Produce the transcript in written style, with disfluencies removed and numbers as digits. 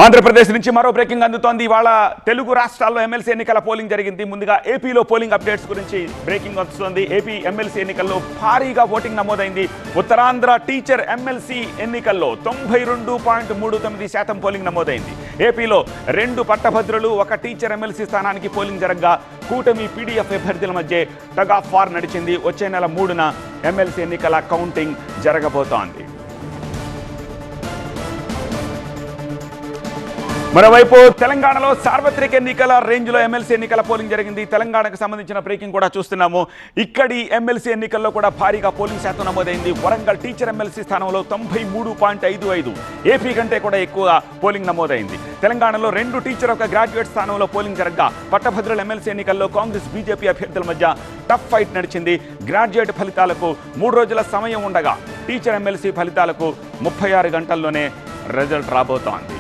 ఆంధ్రప్రదేశ్ నుంచి మరో బ్రేకింగ్ అందుతోంది. ఇవాళ తెలుగు రాష్ట్రాల్లో ఎమ్మెల్సీ ఎన్నికల పోలింగ్ జరిగింది. ముందుగా ఏపీలో పోలింగ్ అప్డేట్స్ గురించి బ్రేకింగ్ వస్తుంది. ఏపీ ఎమ్మెల్సీ ఎన్నికల్లో భారీగా ఓటింగ్ నమోదైంది. ఉత్తరాంధ్ర టీచర్ ఎమ్మెల్సీ ఎన్నికల్లో 92.39% పోలింగ్ నమోదైంది. ఏపీలో 2 పట్టభద్రులు 1 టీచర్ ఎమ్మెల్సీ స్థానానికి పోలింగ్ జరగగా కూటమి పీడీఎఫ్ అభ్యర్థుల మధ్య టగ్ ఆఫ్ వార్ నడిచింది. వచ్చే నెల 3న ఎమ్మెల్సీ ఎన్నికల కౌంటింగ్ జరగబోతోంది. మరోవైపు తెలంగాణలో సార్వత్రిక ఎన్నికల రేంజ్లో ఎమ్మెల్సీ ఎన్నికల పోలింగ్ జరిగింది. తెలంగాణకు సంబంధించిన బ్రేకింగ్ కూడా చూస్తున్నాము. ఇక్కడి ఎమ్మెల్సీ ఎన్నికల్లో కూడా భారీగా పోలింగ్ శాతం నమోదైంది. వరంగల్ టీచర్ ఎమ్మెల్సీ స్థానంలో 93.55, ఏపీ కంటే కూడా ఎక్కువ పోలింగ్ నమోదైంది. తెలంగాణలో 2 టీచర్ 1 గ్రాడ్యుయేట్ స్థానంలో పోలింగ్ జరగగా పట్టభద్రుల ఎమ్మెల్సీ ఎన్నికల్లో కాంగ్రెస్ బీజేపీ అభ్యర్థుల మధ్య టఫ్ ఫైట్ నడిచింది. గ్రాడ్యుయేట్ ఫలితాలకు 3 రోజుల సమయం ఉండగా టీచర్ ఎమ్మెల్సీ ఫలితాలకు 36 గంటల్లోనే రిజల్ట్ రాబోతోంది.